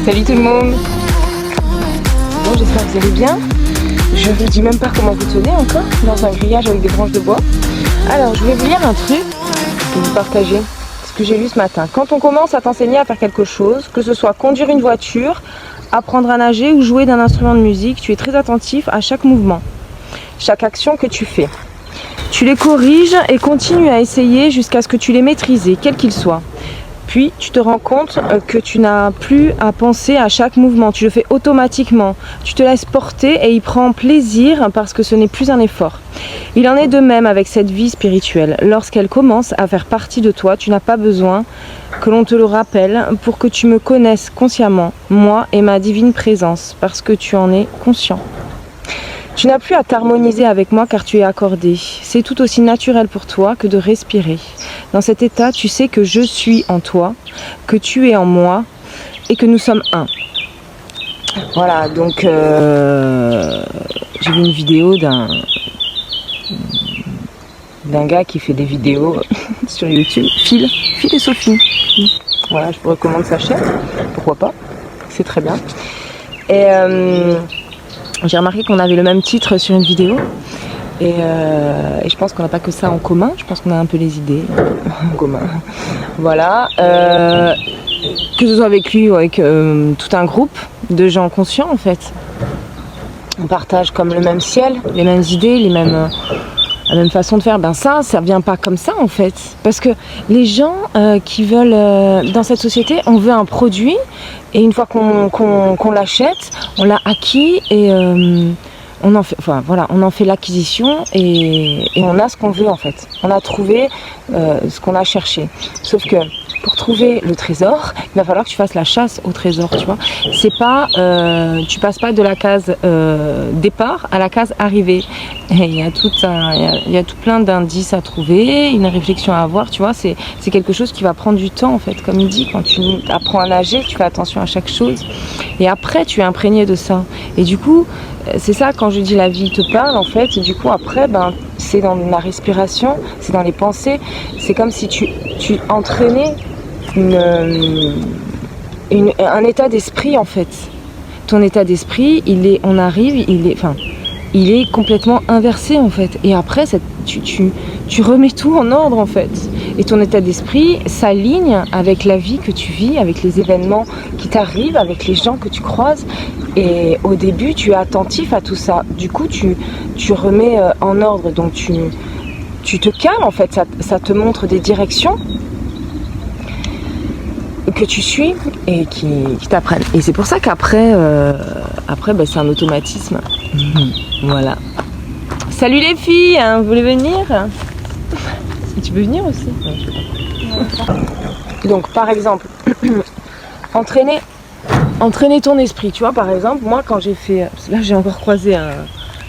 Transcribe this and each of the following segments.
Salut tout le monde. Bon, j'espère que vous allez bien. Je vous dis même pas comment vous tenez encore dans un grillage avec des branches de bois. Alors, je vais vous lire un truc pour vous partager ce que j'ai lu ce matin. Quand on commence à t'enseigner à faire quelque chose, que ce soit conduire une voiture, apprendre à nager ou jouer d'un instrument de musique, tu es très attentif à chaque mouvement, chaque action que tu fais. Tu les corriges et continues à essayer jusqu'à ce que tu les maîtrises, quel qu'il soit. Puis tu te rends compte que tu n'as plus à penser à chaque mouvement, tu le fais automatiquement. Tu te laisses porter et y prends plaisir parce que ce n'est plus un effort. Il en est de même avec cette vie spirituelle. Lorsqu'elle commence à faire partie de toi, tu n'as pas besoin que l'on te le rappelle pour que tu me connaisses consciemment, moi et ma divine présence, parce que tu en es conscient. Tu n'as plus à t'harmoniser avec moi car tu es accordé. C'est tout aussi naturel pour toi que de respirer. Dans cet état, tu sais que je suis en toi, que tu es en moi et que nous sommes un. Voilà, donc j'ai vu une vidéo d'un gars qui fait des vidéos sur YouTube, Phil et Sophie. Voilà, je vous recommande sa chaîne, pourquoi pas, c'est très bien. Et j'ai remarqué qu'on avait le même titre sur une vidéo et je pense qu'on n'a pas que ça en commun, je pense qu'on a un peu les idées en commun. Voilà, que ce soit avec lui ou avec tout un groupe de gens conscients en fait. On partage comme le même ciel, les mêmes idées, la même façon de faire. Ben ça vient pas comme ça en fait. Parce que les gens qui veulent, dans cette société, on veut un produit et une fois qu'on l'achète, on l'a acquis et on en fait l'acquisition et on a ce qu'on veut en fait. On a trouvé ce qu'on a cherché. Sauf que pour trouver le trésor, il va falloir que tu fasses la chasse au trésor, tu vois. C'est pas, tu passes pas de la case départ à la case arrivée. Et il y a tout plein d'indices à trouver, une réflexion à avoir, tu vois. C'est quelque chose qui va prendre du temps en fait. Comme il dit, quand tu apprends à nager, tu fais attention à chaque chose. Et après, tu es imprégné de ça. Et du coup, c'est ça quand je dis la vie te parle en fait. Et du coup, après, c'est dans la respiration, c'est dans les pensées. C'est comme si tu entraînais un état d'esprit en fait. Ton état d'esprit, il est complètement inversé en fait. Et après, tu remets tout en ordre en fait. Et ton état d'esprit s'aligne avec la vie que tu vis, avec les événements qui t'arrivent, avec les gens que tu croises. Et au début, tu es attentif à tout ça. Du coup, tu remets en ordre. Donc tu te calmes en fait. Ça te montre des directions que tu suis et qui t'apprennent. Et c'est pour ça qu'après, c'est un automatisme. Voilà. Salut les filles, hein, vous voulez venir? Tu peux venir aussi. Donc par exemple, entraîner ton esprit. Tu vois, par exemple, moi quand j'ai fait... Là j'ai encore croisé un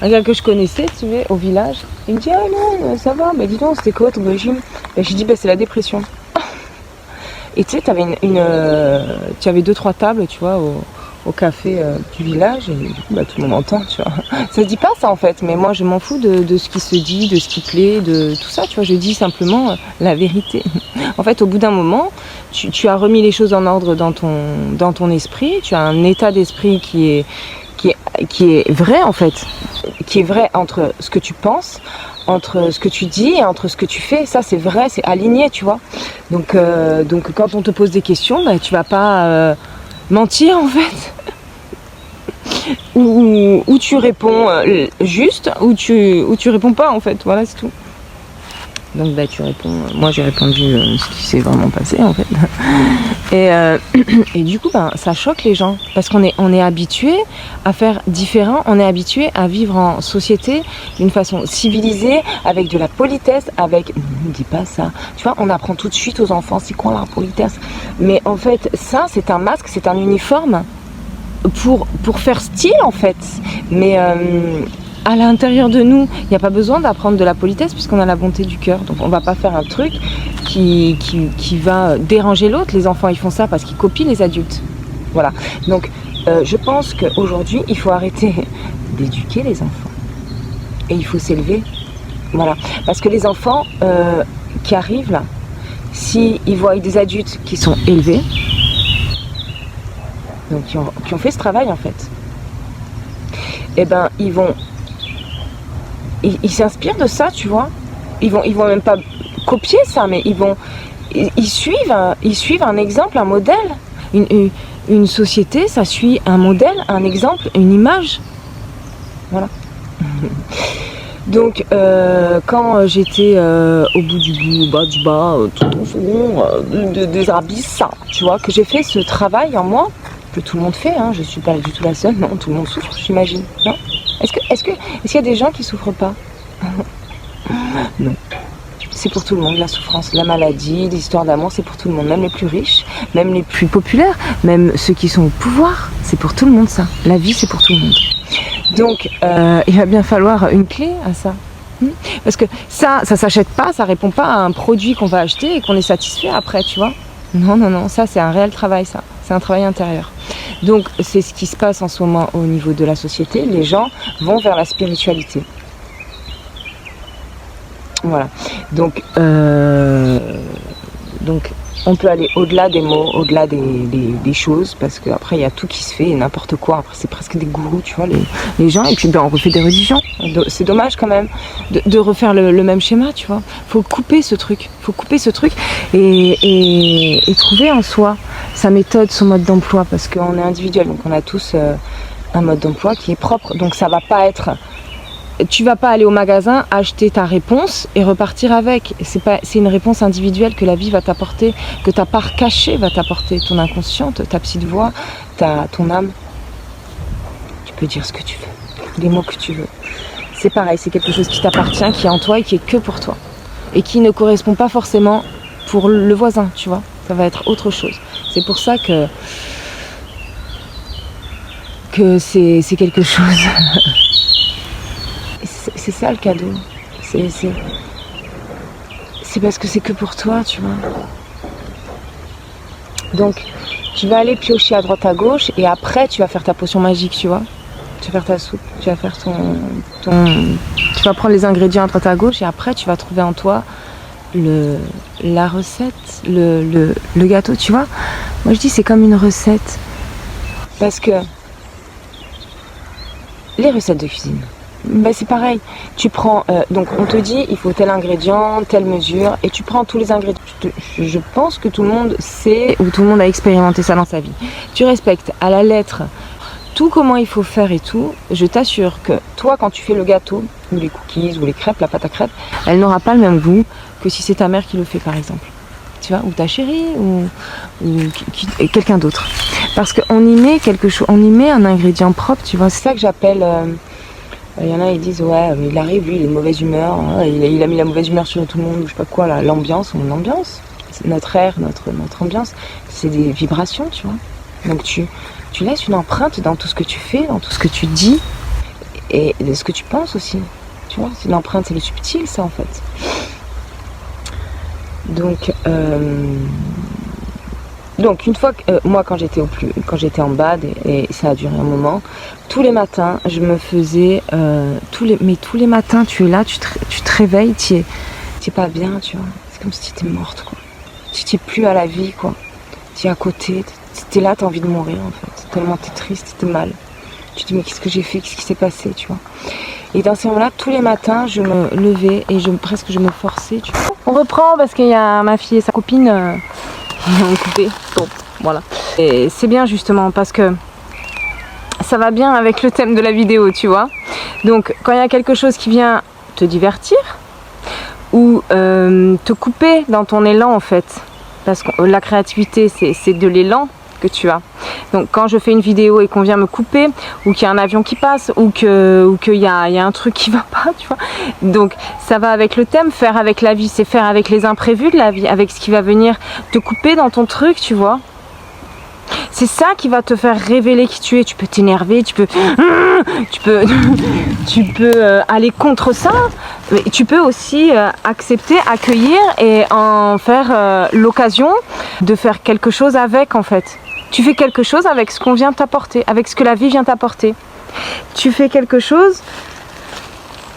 gars que je connaissais, tu vois, au village. Il me dit, ah non, ça va, mais dis donc, c'était quoi ton régime? Et j'ai dit, c'est la dépression. Et tu sais, tu avais 2-3 tables, tu vois, au café du village, et du coup, tout le monde entend, tu vois. Ça se dit pas ça en fait, mais moi je m'en fous de ce qui se dit, de ce qui plaît, de tout ça, tu vois. Je dis simplement la vérité. En fait, au bout d'un moment, tu as remis les choses en ordre dans ton esprit, tu as un état d'esprit qui est vrai en fait, qui est vrai entre ce que tu penses, entre ce que tu dis et entre ce que tu fais. Ça c'est vrai, c'est aligné, tu vois. Donc quand on te pose des questions, tu vas pas mentir en fait. ou tu réponds juste, ou tu réponds pas en fait, voilà, c'est tout. Donc tu réponds, moi j'ai répondu ce qui s'est vraiment passé en fait. Et du coup ça choque les gens parce qu'on est habitué à faire différent, on est habitué à vivre en société d'une façon civilisée, avec de la politesse, avec... Ne dis pas ça, tu vois, on apprend tout de suite aux enfants c'est quoi la politesse. Mais en fait ça c'est un masque, c'est un uniforme pour faire style en fait. Mais à l'intérieur de nous, il n'y a pas besoin d'apprendre de la politesse puisqu'on a la bonté du cœur. Donc on va pas faire un truc qui va déranger l'autre. Les enfants ils font ça parce qu'ils copient les adultes. Voilà. Donc je pense qu'aujourd'hui il faut arrêter d'éduquer les enfants. Et il faut s'élever. Voilà. Parce que les enfants qui arrivent là, s'ils voient des adultes qui sont élevés, donc qui ont fait ce travail en fait, et ben ils s'inspirent de ça, tu vois. Ils vont même pas copier ça, mais ils suivent un exemple, un modèle. Une société, ça suit un modèle, un exemple, une image. Voilà. Donc, quand j'étais au bout du bas, tout au fond des abysses, tu vois, que j'ai fait ce travail en moi, que tout le monde fait, hein, je suis pas du tout la seule, non, tout le monde souffre, j'imagine, non? Est-ce qu'il y a des gens qui souffrent pas? Non. C'est pour tout le monde, la souffrance, la maladie, les histoires d'amour, c'est pour tout le monde, même les plus riches, même les plus populaires, même ceux qui sont au pouvoir, c'est pour tout le monde ça. La vie, c'est pour tout le monde. Donc, il va bien falloir une clé à ça. Parce que ça s'achète pas, ça répond pas à un produit qu'on va acheter et qu'on est satisfait après, tu vois. Non, ça c'est un réel travail, ça. C'est un travail intérieur. Donc, c'est ce qui se passe en ce moment au niveau de la société. Les gens vont vers la spiritualité. Voilà. Donc, on peut aller au-delà des mots, au-delà des choses, parce qu'après il y a tout qui se fait et n'importe quoi. Après c'est presque des gourous, tu vois, les gens. Et puis on refait des religions. C'est dommage quand même de refaire le même schéma, tu vois. Faut couper ce truc. Et trouver en soi sa méthode, son mode d'emploi, parce qu'on est individuel, donc on a tous un mode d'emploi qui est propre. Donc ça va pas être... Tu vas pas aller au magasin, acheter ta réponse et repartir avec. C'est une réponse individuelle que la vie va t'apporter, que ta part cachée va t'apporter, ton inconsciente, ta petite voix, ton âme. Tu peux dire ce que tu veux, les mots que tu veux. C'est pareil, c'est quelque chose qui t'appartient, qui est en toi et qui est que pour toi. Et qui ne correspond pas forcément pour le voisin, tu vois. Ça va être autre chose. C'est pour ça que c'est quelque chose... C'est ça le cadeau. C'est parce que c'est que pour toi, tu vois. Donc, tu vas aller piocher à droite à gauche et après, tu vas faire ta potion magique, tu vois. Tu vas faire ta soupe, tu vas faire tu vas prendre les ingrédients à droite à gauche et après, tu vas trouver en toi la recette, le gâteau, tu vois. Moi, je dis c'est comme une recette. Parce que les recettes de cuisine, ben c'est pareil, tu prends, donc on te dit il faut tel ingrédient, telle mesure, et tu prends tous les ingrédients. Je pense que tout le monde sait, ou tout le monde a expérimenté ça dans sa vie. Tu respectes à la lettre tout comment il faut faire et tout. Je t'assure que toi quand tu fais le gâteau, ou les cookies, ou les crêpes, la pâte à crêpes, elle n'aura pas le même goût que si c'est ta mère qui le fait par exemple. Tu vois, ou ta chérie, ou quelqu'un d'autre. Parce qu'on y met quelque chose, on y met un ingrédient propre, tu vois, c'est ça que j'appelle... Il y en a, ils disent, ouais, mais il arrive, lui, il est de mauvaise humeur, hein, il a mis la mauvaise humeur sur tout le monde, ou je sais pas quoi, là, l'ambiance, c'est notre air, notre ambiance, c'est des vibrations, tu vois. Donc tu laisses une empreinte dans tout ce que tu fais, dans tout ce que tu dis, et de ce que tu penses aussi, tu vois, c'est l'empreinte, c'est le subtil, ça, en fait. Donc une fois que moi quand j'étais en bad et ça a duré un moment, tous les matins je me faisais tous les matins tu es là, tu te réveilles, tu es pas bien, tu vois. C'est comme si tu étais morte quoi. Tu es plus à la vie quoi. Tu es à côté, tu es là, tu as envie de mourir en fait. Tellement tu es triste, tu es mal. Tu te dis mais qu'est-ce que j'ai fait, qu'est-ce qui s'est passé, tu vois. Et dans ces moments-là, tous les matins, je me levais et je me forçais, tu vois. On reprend parce qu'il y a ma fille et sa copine ont coupé. Bon, voilà. Et c'est bien justement parce que ça va bien avec le thème de la vidéo, tu vois. Donc, quand il y a quelque chose qui vient te divertir ou te couper dans ton élan en fait, parce que la créativité, c'est de l'élan que tu as. Donc quand je fais une vidéo et qu'on vient me couper, ou qu'il y a un avion qui passe, ou qu'il y a un truc qui va pas, tu vois. Donc ça va avec le thème, faire avec la vie, c'est faire avec les imprévus de la vie, avec ce qui va venir te couper dans ton truc, tu vois. C'est ça qui va te faire révéler qui tu es. Tu peux t'énerver, tu peux aller contre ça, mais tu peux aussi accepter, accueillir et en faire l'occasion de faire quelque chose avec en fait. Tu fais quelque chose avec ce qu'on vient t'apporter, avec ce que la vie vient t'apporter. Tu fais quelque chose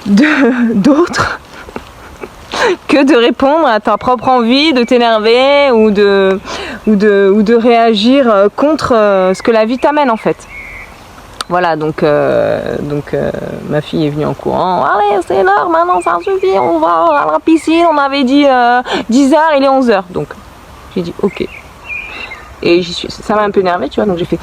d'autre que de répondre à ta propre envie de t'énerver ou ou de réagir contre ce que la vie t'amène en fait. Voilà, donc ma fille est venue en courant. Allez, c'est l'heure, maintenant ça suffit, on va à la piscine. On avait dit 10h, il est 11h. Donc j'ai dit ok. Et ça m'a un peu énervée, tu vois, donc j'ai fait.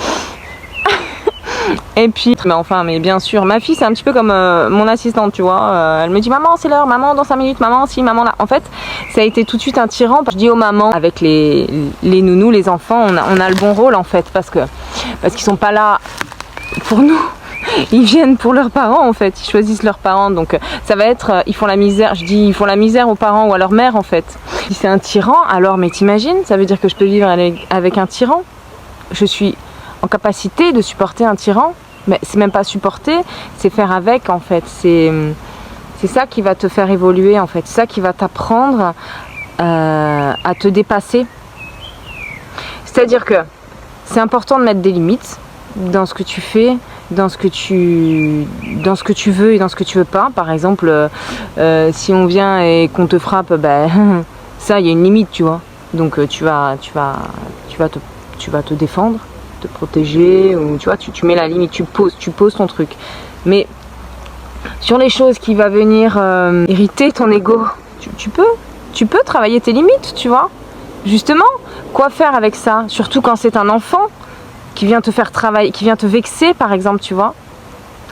Et puis, mais bien sûr, ma fille c'est un petit peu comme mon assistante, tu vois. Elle me dit maman c'est l'heure, maman dans 5 minutes, maman si, maman là. En fait, ça a été tout de suite un tyran. Je dis aux mamans, avec les nounous, les enfants, on a le bon rôle en fait, parce qu'ils sont pas là pour nous. Ils viennent pour leurs parents en fait, ils choisissent leurs parents, donc ça va être, ils font la misère, je dis ils font la misère aux parents ou à leur mère en fait. Si c'est un tyran, alors mais t'imagines, ça veut dire que je peux vivre avec un tyran. Je suis en capacité de supporter un tyran, mais c'est même pas supporter, c'est faire avec en fait, c'est ça qui va te faire évoluer en fait, c'est ça qui va t'apprendre à te dépasser. C'est-à-dire que c'est important de mettre des limites dans ce que tu fais, dans ce que tu veux et dans ce que tu veux pas. Par exemple, si on vient et qu'on te frappe, ben ça il y a une limite, tu vois. Donc tu vas te défendre, te protéger, ou tu vois, tu mets la limite, tu poses ton truc. Mais sur les choses qui va venir irriter ton ego, tu peux travailler tes limites, tu vois. Justement, quoi faire avec ça? Surtout quand c'est un enfant qui vient te faire travailler, qui vient te vexer par exemple, tu vois.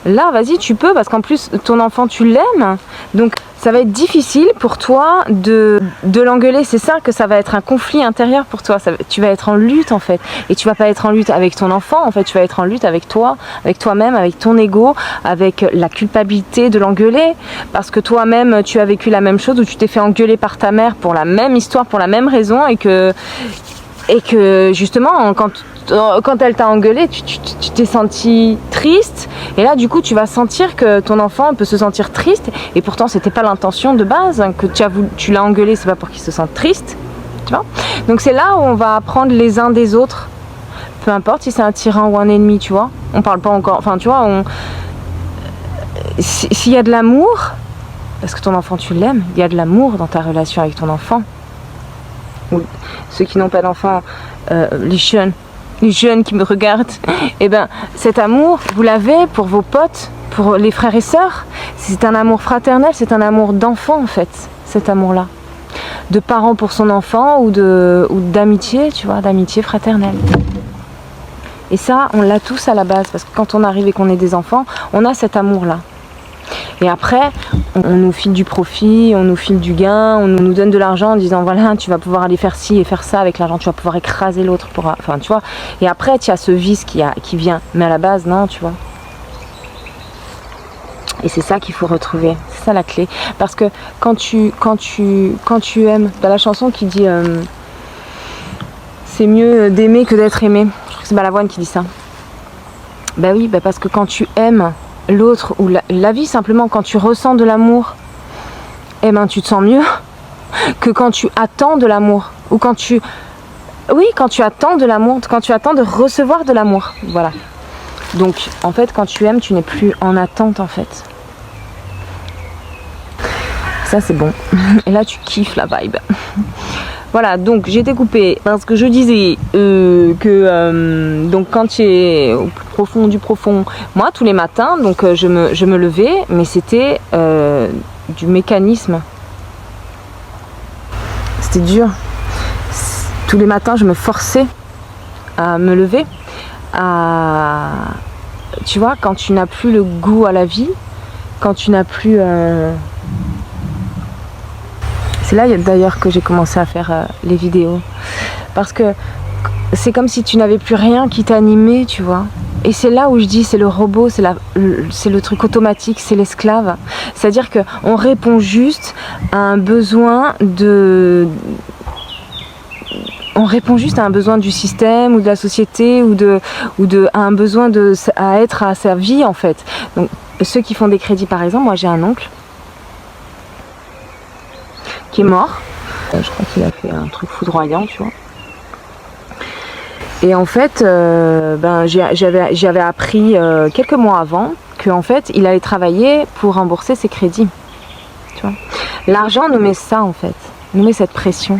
Là, vas-y, tu peux, parce qu'en plus, ton enfant, tu l'aimes. Donc, ça va être difficile pour toi de l'engueuler. C'est ça que ça va être un conflit intérieur pour toi. Tu vas être en lutte, en fait. Et tu vas pas être en lutte avec ton enfant, en fait. Tu vas être en lutte avec toi, avec toi-même, avec ton ego, avec la culpabilité de l'engueuler. Parce que toi-même, tu as vécu la même chose, où tu t'es fait engueuler par ta mère pour la même histoire, pour la même raison, et que justement, quand elle t'a engueulé, tu t'es senti triste, et là du coup tu vas sentir que ton enfant peut se sentir triste, et pourtant c'était pas l'intention de base, hein, que tu l'as engueulé, c'est pas pour qu'il se sente triste, tu vois. Donc c'est là où on va apprendre les uns des autres, peu importe si c'est un tyran ou un ennemi, tu vois. On parle pas encore, enfin tu vois, s'il y a de l'amour, parce que ton enfant tu l'aimes, il y a de l'amour dans ta relation avec ton enfant. Ou ceux qui n'ont pas d'enfants, les jeunes qui me regardent, et ben cet amour, vous l'avez pour vos potes, pour les frères et sœurs. C'est un amour fraternel, c'est un amour d'enfant en fait, cet amour-là. De parents pour son enfant ou d'amitié, tu vois, d'amitié fraternelle. Et ça, on l'a tous à la base, parce que quand on arrive et qu'on est des enfants, on a cet amour-là. Et après, on nous file du profit, on nous file du gain, on nous donne de l'argent en disant voilà, tu vas pouvoir aller faire ci et faire ça avec l'argent, tu vas pouvoir écraser l'autre pour, enfin tu vois. Et après, tu as ce vice qui vient, mais à la base, non, tu vois. Et c'est ça qu'il faut retrouver, c'est ça la clé. Parce que quand tu aimes, t'as la chanson qui dit c'est mieux d'aimer que d'être aimé. Je crois que c'est Balavoine qui dit ça. Bah oui, parce que quand tu aimes l'autre ou la vie, simplement quand tu ressens de l'amour, eh ben tu te sens mieux que quand tu attends de l'amour, ou quand tu attends de l'amour, quand tu attends de recevoir de l'amour, voilà. Donc en fait quand tu aimes, tu n'es plus en attente en fait. Ça c'est bon. Et là tu kiffes la vibe. Voilà, donc j'ai découpé parce que je disais donc quand tu es au plus profond du profond, moi tous les matins, donc je me levais, mais c'était du mécanisme. C'était dur. Tous les matins, je me forçais à me lever. Tu vois, quand tu n'as plus le goût à la vie, quand tu n'as plus... C'est là d'ailleurs que j'ai commencé à faire les vidéos. Parce que c'est comme si tu n'avais plus rien qui t'animait, tu vois. Et c'est là où je dis, c'est le robot, c'est le truc automatique, c'est l'esclave. C'est-à-dire qu'on répond juste à un besoin on répond juste à un besoin du système ou de la société à un besoin à être à sa vie en fait. Donc ceux qui font des crédits par exemple, moi j'ai un oncle qui est mort. Je crois qu'il a fait un truc foudroyant, tu vois. Et en fait, j'avais appris quelques mois avant qu'en fait, il allait travailler pour rembourser ses crédits. Tu vois. L'argent nous met ça en fait, nous met cette pression.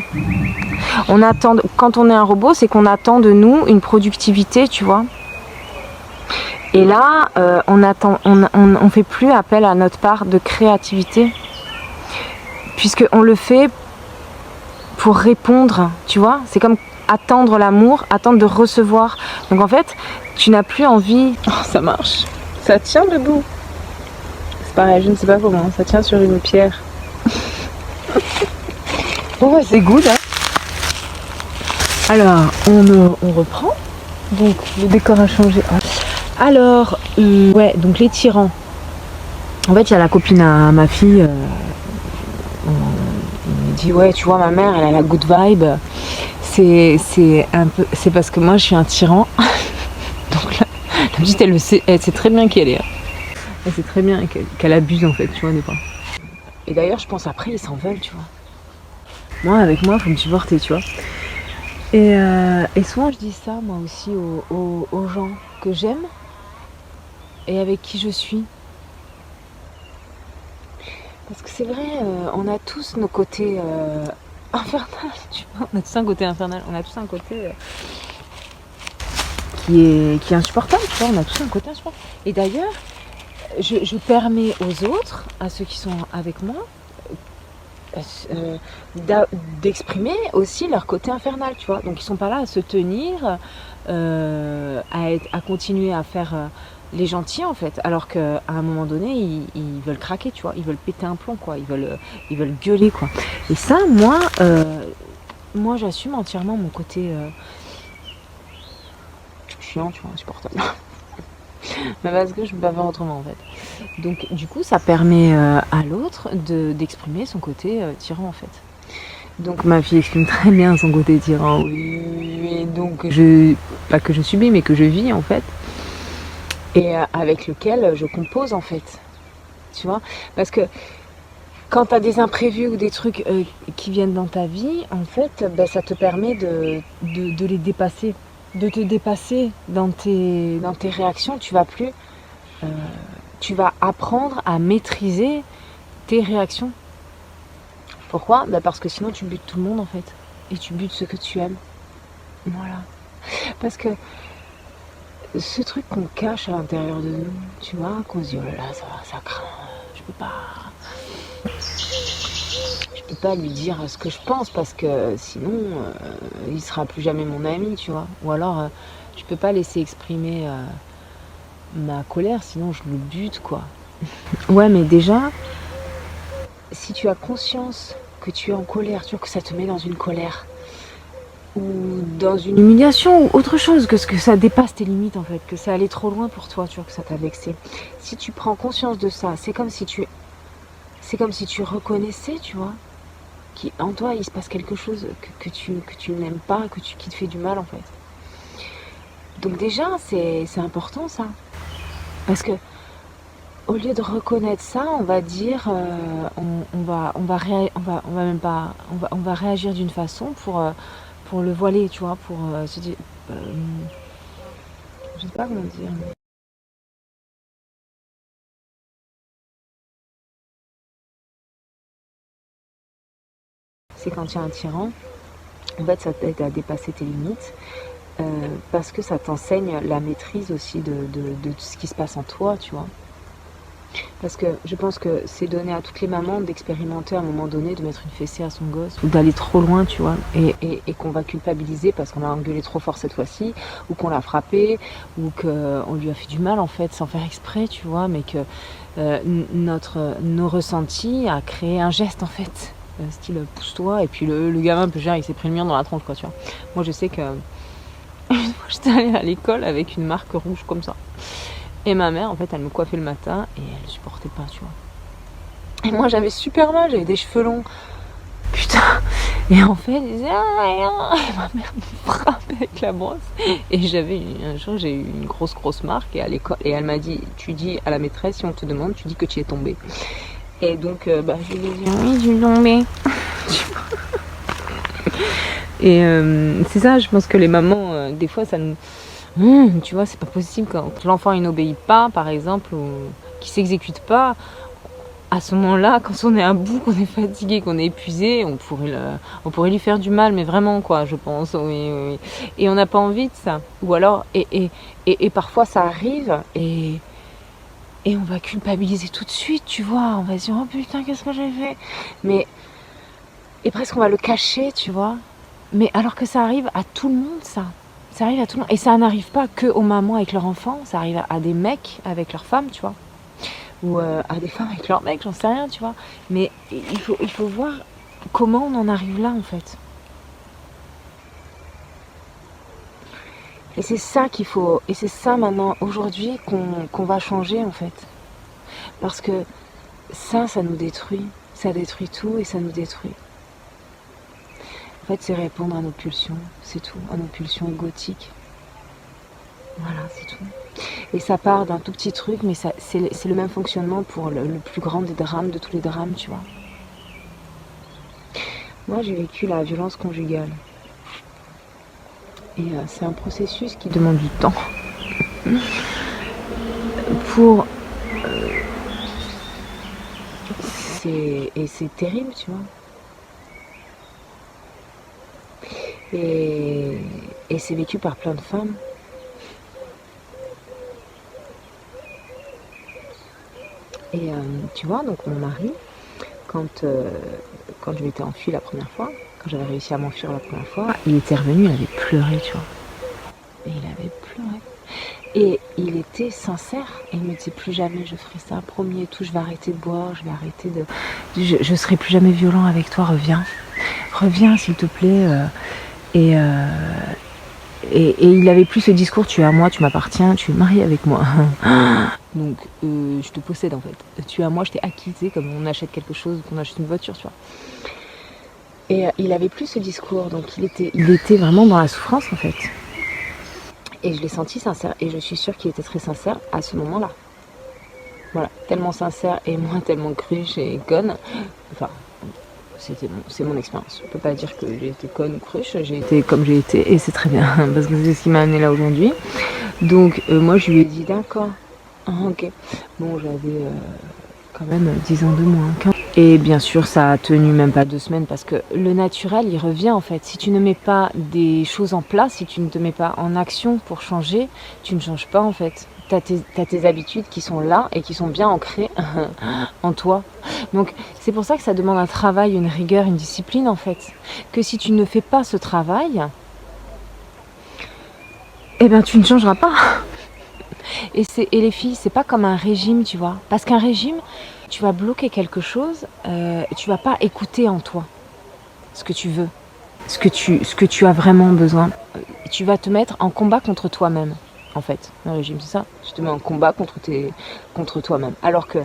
On attend, quand on est un robot, c'est qu'on attend de nous une productivité, tu vois. Et là, on fait plus appel à notre part de créativité, puisqu'on le fait pour répondre, tu vois. C'est comme attendre l'amour, attendre de recevoir. Donc en fait, tu n'as plus envie... Oh, ça marche. Ça tient debout. C'est pareil, je ne sais pas comment. Ça tient sur une pierre. Bon, c'est good, hein. Alors, on reprend. Donc, le décor a changé. Alors, ouais, donc les tyrans. En fait, il y a la copine à ma fille. On me dit, ouais, tu vois, ma mère, elle a la good vibe. C'est parce que moi, je suis un tyran. Donc là, la petite, elle sait très bien qui elle est. Elle sait très bien qu'elle abuse, en fait, tu vois, des fois. Et d'ailleurs, je pense après, ils s'en veulent, tu vois. Moi, avec moi, il faut me supporter, tu vois. Et souvent, je dis ça, moi aussi, aux gens que j'aime et avec qui je suis. Parce que c'est vrai, on a tous nos côtés infernal, tu vois. On a tous un côté infernal, on a tous un côté qui est insupportable, tu vois. On a tous un côté insupportable. Et d'ailleurs, je permets aux autres, à ceux qui sont avec moi, d'exprimer aussi leur côté infernal, tu vois. Donc ils sont pas là à se tenir, à continuer à faire les gentils en fait, alors qu'à un moment donné ils veulent craquer, tu vois, ils veulent péter un plomb, quoi, ils veulent gueuler, quoi. Et ça, moi j'assume entièrement mon côté chiant, tu vois, insupportable. Mais parce que je peux pas faire autrement en fait. Donc du coup ça permet à l'autre d'exprimer son côté tyran en fait. Donc ma fille exprime très bien son côté tyran, oui. Donc pas que je subis mais que je vis en fait. Et avec lequel je compose en fait. Tu vois. Parce que quand tu as des imprévus ou des trucs qui viennent dans ta vie, en fait, ben, ça te permet de les dépasser. De te dépasser dans tes réactions. Tu vas apprendre à maîtriser tes réactions. Pourquoi ? Ben parce que sinon tu butes tout le monde en fait. Et tu butes ce que tu aimes. Voilà. Parce que ce truc qu'on cache à l'intérieur de nous, tu vois, qu'on se dit oh là là, ça craint, je peux pas lui dire ce que je pense parce que sinon il sera plus jamais mon ami, tu vois. Ou alors je peux pas laisser exprimer ma colère, sinon je le bute, quoi. Ouais, mais déjà, si tu as conscience que tu es en colère, tu vois, que ça te met dans une colère ou dans une humiliation ou autre chose, que ça dépasse tes limites en fait, que ça allait trop loin pour toi, tu vois, que ça t'a vexé. Si tu prends conscience de ça, c'est comme si tu reconnaissais, tu vois, qu'en toi il se passe quelque chose que tu n'aimes pas, qui te fait du mal en fait. Donc déjà c'est important ça, parce que au lieu de reconnaître ça, on va dire, on va réagir d'une façon pour le voiler, tu vois, pour se dire, je sais pas comment dire. C'est quand il y a un tyran, en fait, ça t'aide à dépasser tes limites, parce que ça t'enseigne la maîtrise aussi de ce qui se passe en toi, tu vois. Parce que je pense que c'est donné à toutes les mamans d'expérimenter à un moment donné, de mettre une fessée à son gosse, ou d'aller trop loin, tu vois, et qu'on va culpabiliser parce qu'on a engueulé trop fort cette fois-ci, ou qu'on l'a frappé, ou qu'on lui a fait du mal en fait, sans faire exprès, tu vois, mais que nos ressentis a créé un geste en fait, style pousse-toi, et puis le gamin un peu gère, il s'est pris le mur dans la tronche, quoi, tu vois. Moi je sais que j'étais allée à l'école avec une marque rouge comme ça. Et ma mère, en fait, elle me coiffait le matin et elle supportait pas, tu vois. Et moi, j'avais super mal, j'avais des cheveux longs. Putain. Et en fait, elle disait ah, et ma mère me frappait avec la brosse. Et un jour, j'ai eu une grosse marque et à l'école. Et elle m'a dit, tu dis à la maîtresse, si on te demande, tu dis que tu es tombée. Et donc, je lui ai dit, oui, je suis tombée. Et c'est ça, je pense que les mamans, des fois, ça nous... tu vois, c'est pas possible quand l'enfant il n'obéit pas, par exemple, ou qu'il s'exécute pas. à ce moment-là, quand on est à bout, qu'on est fatigué, qu'on est épuisé, on pourrait lui faire du mal, mais vraiment quoi, je pense. Oui, oui, oui. Et on n'a pas envie de ça. Ou alors, et parfois ça arrive et on va culpabiliser tout de suite, tu vois. On va se dire oh putain, qu'est-ce que j'ai fait? Mais et presque on va le cacher, tu vois. Mais alors que ça arrive à tout le monde, ça. Ça arrive à tout le monde. Et ça n'arrive pas que aux mamans avec leurs enfants, ça arrive à des mecs avec leurs femmes, tu vois. Ou à des femmes avec leurs mecs, j'en sais rien, tu vois. Mais il faut voir comment on en arrive là, en fait. Et c'est ça qu'il faut, et c'est ça maintenant, aujourd'hui, qu'on va changer, en fait. Parce que ça nous détruit. Ça détruit tout et ça nous détruit. En fait, c'est répondre à nos pulsions, c'est tout, à nos pulsions égotiques. Voilà, c'est tout. Et ça part d'un tout petit truc, mais c'est le même fonctionnement pour le plus grand des drames, de tous les drames, tu vois. Moi, j'ai vécu la violence conjugale. Et c'est un processus qui demande du temps. Pour... et c'est terrible, tu vois. Et c'est vécu par plein de femmes. Et tu vois, donc mon mari, quand je m'étais enfuie la première fois, quand j'avais réussi à m'enfuir la première fois, il était revenu, il avait pleuré, tu vois. Et il avait pleuré. Et il était sincère. Et il me disait plus jamais je ferai ça, promis et tout, je vais arrêter de boire, je vais arrêter de... Je serai plus jamais violent avec toi, reviens. Reviens s'il te plaît. Et il avait plus ce discours, tu es à moi, tu m'appartiens, tu es marié avec moi. Donc je te possède en fait. Tu es à moi, je t'ai acquitté comme on achète quelque chose, qu'on achète une voiture, tu vois. Et il avait plus ce discours, donc il était vraiment dans la souffrance en fait. Et je l'ai senti sincère, et je suis sûre qu'il était très sincère à ce moment-là. Voilà, tellement sincère et moi tellement cruche et conne. Enfin, c'est mon expérience. Je peux pas dire que j'ai été conne ou cruche, j'ai été comme j'ai été et c'est très bien parce que c'est ce qui m'a amené là aujourd'hui. Donc moi je lui ai dit d'accord, ok. Bon j'avais quand même 10 ans de moins. Et bien sûr ça a tenu même pas 2 semaines parce que le naturel il revient en fait. Si tu ne mets pas des choses en place, si tu ne te mets pas en action pour changer, tu ne changes pas en fait. T'as tes habitudes qui sont là et qui sont bien ancrées en toi. Donc c'est pour ça que ça demande un travail, une rigueur, une discipline en fait. Que si tu ne fais pas ce travail, eh ben tu ne changeras pas. Et les filles, c'est pas comme un régime, tu vois. Parce qu'un régime, tu vas bloquer quelque chose, tu vas pas écouter en toi ce que tu veux, ce que tu as vraiment besoin. Tu vas te mettre en combat contre toi-même. En fait, un régime, c'est ça. Tu te mets en combat contre toi-même. Alors que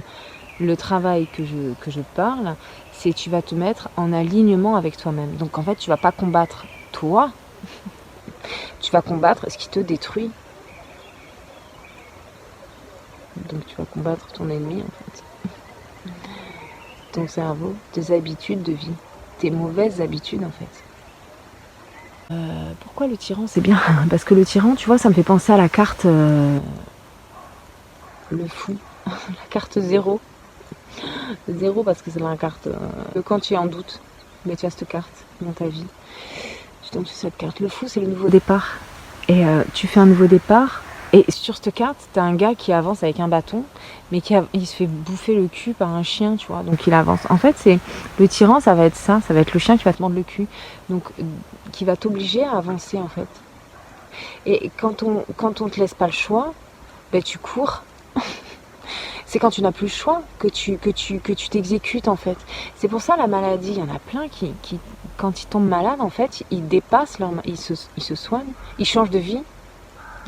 le travail que je parle, c'est tu vas te mettre en alignement avec toi-même. Donc en fait, tu vas pas combattre toi, tu vas combattre ce qui te détruit. Donc tu vas combattre ton ennemi en fait. Ton cerveau, tes habitudes de vie, tes mauvaises habitudes en fait. Pourquoi le tyran c'est bien? Parce que le tyran, tu vois, ça me fait penser à la carte le fou, la carte 0. 0 parce que c'est la carte quand tu es en doute, mais tu as cette carte dans ta vie. Tu tombes sur cette carte. Le fou c'est le nouveau départ. Et tu fais un nouveau départ. Et sur cette carte, t'as un gars qui avance avec un bâton, mais il se fait bouffer le cul par un chien, tu vois, donc il avance. En fait, c'est le tyran, ça va être ça, ça va être le chien qui va te mordre le cul, donc qui va t'obliger à avancer, en fait. Et quand on te laisse pas le choix, ben tu cours. C'est quand tu n'as plus le choix que tu t'exécutes, en fait. C'est pour ça la maladie, il y en a plein qui quand ils tombent malades, en fait, ils dépassent ils se soignent, ils changent de vie.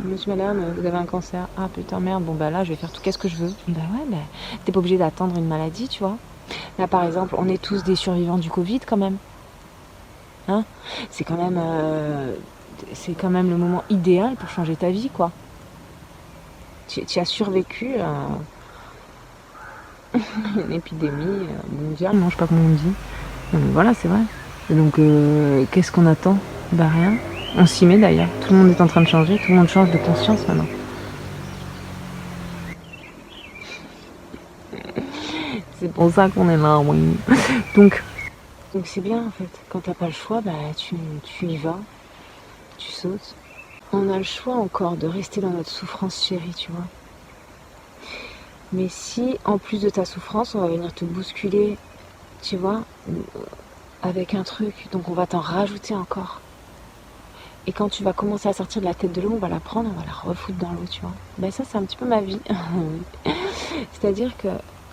Monsieur, madame, vous avez un cancer. Ah putain, merde, bon bah là, je vais faire tout qu'est-ce que je veux. Bah ouais, bah t'es pas obligé d'attendre une maladie, tu vois. Là, par exemple, on est tous des survivants du Covid quand même. Hein? C'est quand même le moment idéal pour changer ta vie, quoi. Tu as survécu à une épidémie mondiale, non, je sais pas comment on dit. Non, mais voilà, c'est vrai. Et donc, qu'est-ce qu'on attend? Bah rien. On s'y met d'ailleurs. Tout le monde est en train de changer. Tout le monde change de conscience maintenant. C'est pour ça qu'on est là, oui. Donc c'est bien en fait. Quand t'as pas le choix, bah tu y vas, tu sautes. On a le choix encore de rester dans notre souffrance chérie, tu vois. Mais si en plus de ta souffrance, on va venir te bousculer, tu vois, avec un truc, donc on va t'en rajouter encore. Et quand tu vas commencer à sortir de la tête de l'eau, on va la prendre, on va la refoutre dans l'eau, tu vois. Ben ça, c'est un petit peu ma vie. C'est-à-dire que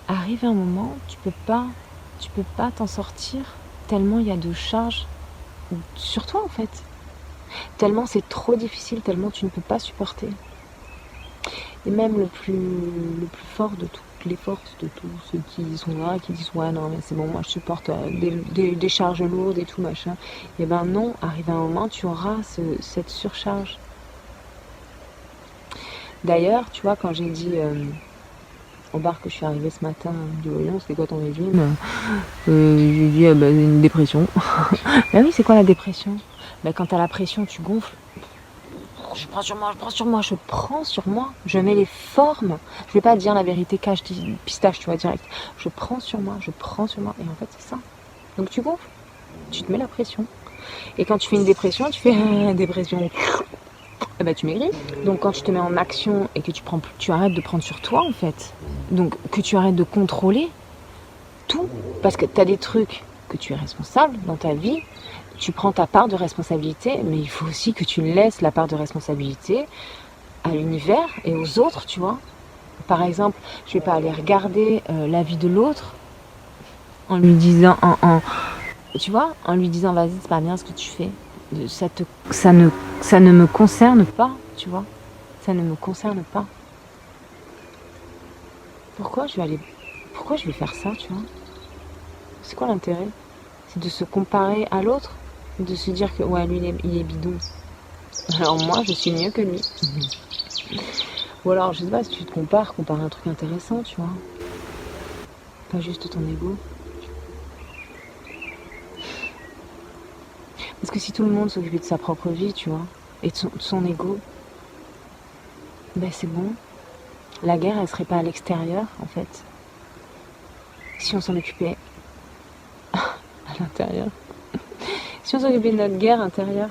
arrive un moment, tu peux pas t'en sortir tellement il y a de charges sur toi en fait. Tellement c'est trop difficile, tellement tu ne peux pas supporter. Et même le plus fort de toutes les forces, de tous ceux qui sont là, qui disent ouais non mais c'est bon, moi je supporte des charges lourdes et tout machin. Et ben non, arrive un moment, tu auras cette surcharge. D'ailleurs, tu vois, quand j'ai dit au bar que je suis arrivée ce matin, du voyons, c'était quoi ton régime? J'ai dit une dépression. Ben oui, c'est quoi la dépression? Ben quand t'as la pression, tu gonfles. Je prends sur moi, je mets les formes. Je vais pas dire la vérité, cache, pistache, tu vois, direct. Je prends sur moi, et en fait c'est ça. Donc tu gonfles, tu te mets la pression. Et quand tu fais une dépression, tu fais dépression, et ben tu maigris. Donc quand tu te mets en action et que tu arrêtes de prendre sur toi en fait, donc que tu arrêtes de contrôler tout, parce que tu as des trucs que tu es responsable dans ta vie, tu prends ta part de responsabilité, mais il faut aussi que tu laisses la part de responsabilité à l'univers et aux autres, tu vois. Par exemple, je vais pas aller regarder la vie de l'autre en lui disant, tu vois, en lui disant vas-y c'est pas bien ce que tu fais, ça ne me concerne pas, tu vois, ça ne me concerne pas. Pourquoi je vais faire ça, tu vois? C'est quoi l'intérêt? C'est de se comparer à l'autre, de se dire que ouais lui il est bidon, alors moi je suis mieux que lui. Ou alors je sais pas, si tu te compare un truc intéressant, tu vois, pas juste ton ego. Parce que si tout le monde s'occupait de sa propre vie, tu vois, et de son ego, ben c'est bon. La guerre elle serait pas à l'extérieur en fait. Si on s'en occupait à l'intérieur. Si on s'occupait de notre guerre intérieure,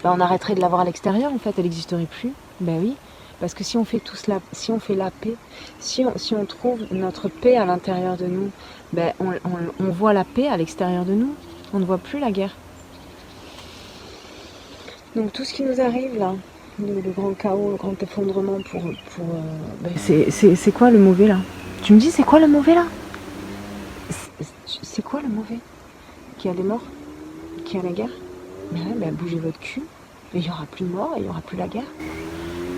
ben on arrêterait de l'avoir à l'extérieur en fait, elle n'existerait plus. Ben oui, parce que si on fait si on fait la paix, si on trouve notre paix à l'intérieur de nous, ben on voit la paix à l'extérieur de nous, on ne voit plus la guerre. Donc tout ce qui nous arrive là, le grand chaos, le grand effondrement ben c'est quoi le mauvais là? Tu me dis c'est quoi le mauvais là? C'est quoi le mauvais? Qu'il y a des morts? Qu'il y a la guerre? Ben bougez votre cul, et il n'y aura plus de morts, et il n'y aura plus la guerre.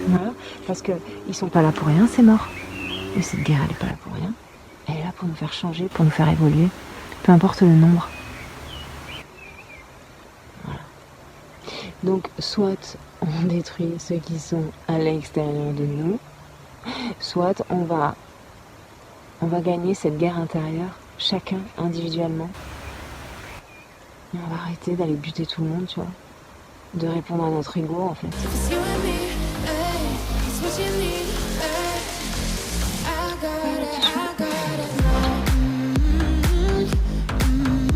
Voilà, parce qu'ils sont pas là pour rien, ces morts. Et cette guerre, elle est pas là pour rien. Elle est là pour nous faire changer, pour nous faire évoluer, peu importe le nombre. Voilà. Donc, soit on détruit ceux qui sont à l'extérieur de nous, soit on va gagner cette guerre intérieure, chacun individuellement. Et on va arrêter d'aller buter tout le monde, tu vois, de répondre à notre ego en fait.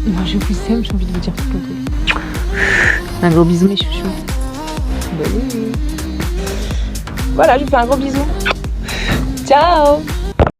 Moi je vous aime, j'ai envie de vous dire tout le temps. Un gros bisou mes chouchous. Bonne nuit. Voilà, je vous fais un gros bisou. Ciao.